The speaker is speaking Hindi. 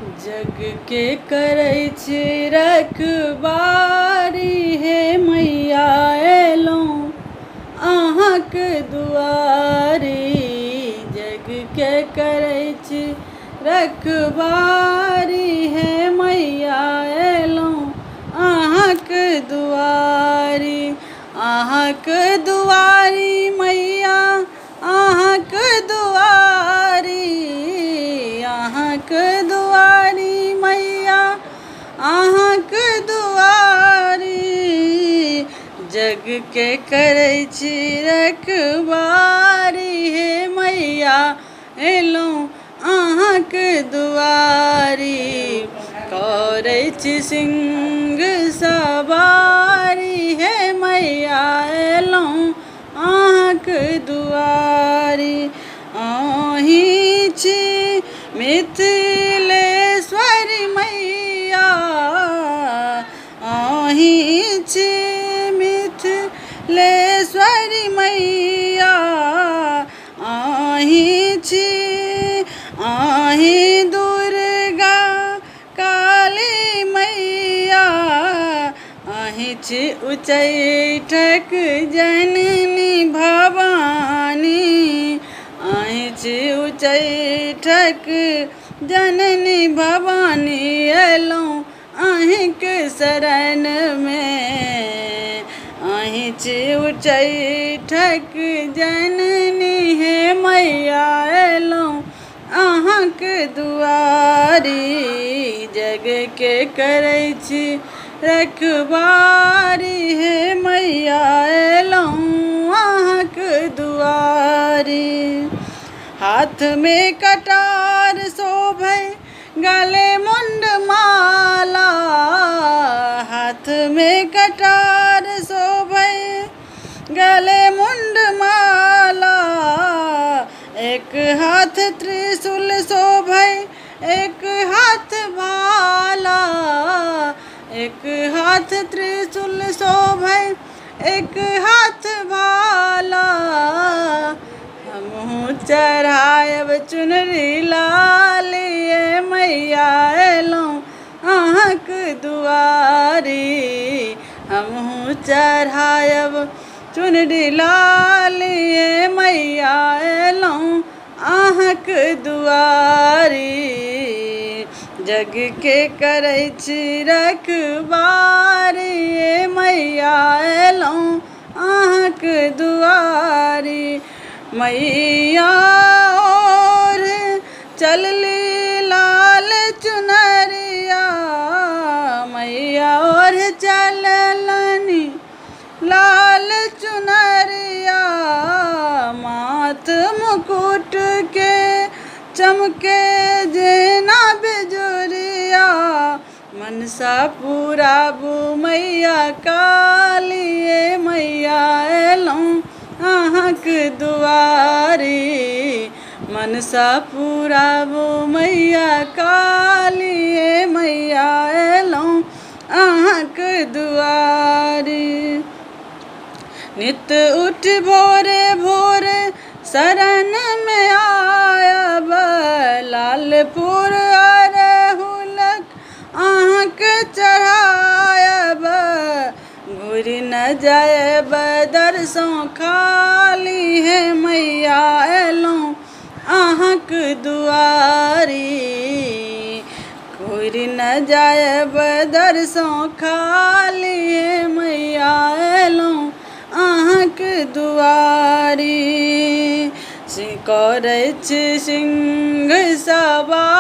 जग के करै छी रखबारी हे मैया एलौं अहाँक दुआरी। जग के करै छी रखबारी हे मैया एलौं अहाँक दुआरी। अहाँक दुआरी मैया अहाँक दुआरी। अहाँक दुआरी मैया अहाँक दुआरी। जग के करै छी रखबारी हे मैया एलौं अहाँक दुआरी। करै छी सिंह सवारी हे मैया एलौं अहाँक दुआरी। अहीं छी मिथिलेश्वरी मैया अहीं छी मिथिलेश्वरी मैया। अहीं छी अहीं दुर्गा काली मैया। अहीं छी उच्चैठक जननी भवानी। अहीं छी उच्चैठक जननी भवानी एलौं अहिंक शरण में। अहीं छी उच्चैठक जननी हे मैया एलौं अहाँक दुआरी। जग के करै छी रखबारी हे मैया एलौं अहाँक दुआरी। हाथ में कटार शोभै गले मुंड माला। हाथ में कटार शोभै गले मुंड माला। एक हाथ त्रिशूल शोभै एक हाथ भाला। एक हाथ त्रिशूल शोभै एक हाथ भाला। हमहूँ चढ़ायब चुनरी लाली हे मैया एलौं अहाँक दुआरी। हमहूँ चढ़ायब चुनरी लाली हे मैया एलौं अहाँक दुआरी। जग के करै छी रखबारी हे मैया एलौं अहाँक दुआरी। मैया और चलली लाल चुनरिया। मैया और चललनि लाल चुनरिया। माथ मुकुट के चमके जेना बिजुरिया। मनसा पुराबू मैया काली हे मैया एलौं अहाँक दुआरी। मनसा पुराबू मैया काली हे मैया एलौं अहाँक दुआरी। नित उठ भोरे भोरे शरण में आयब। लालपुर अरहुलक अहाँक चढ़ायब। घुरि न जायब दरसों खाली हे मैया एलौं अहाँक दुआरी। घुरि न जायब दरसों खाली हे मैया एलौं अहाँक दुआरी। करै छी सिंह सवारी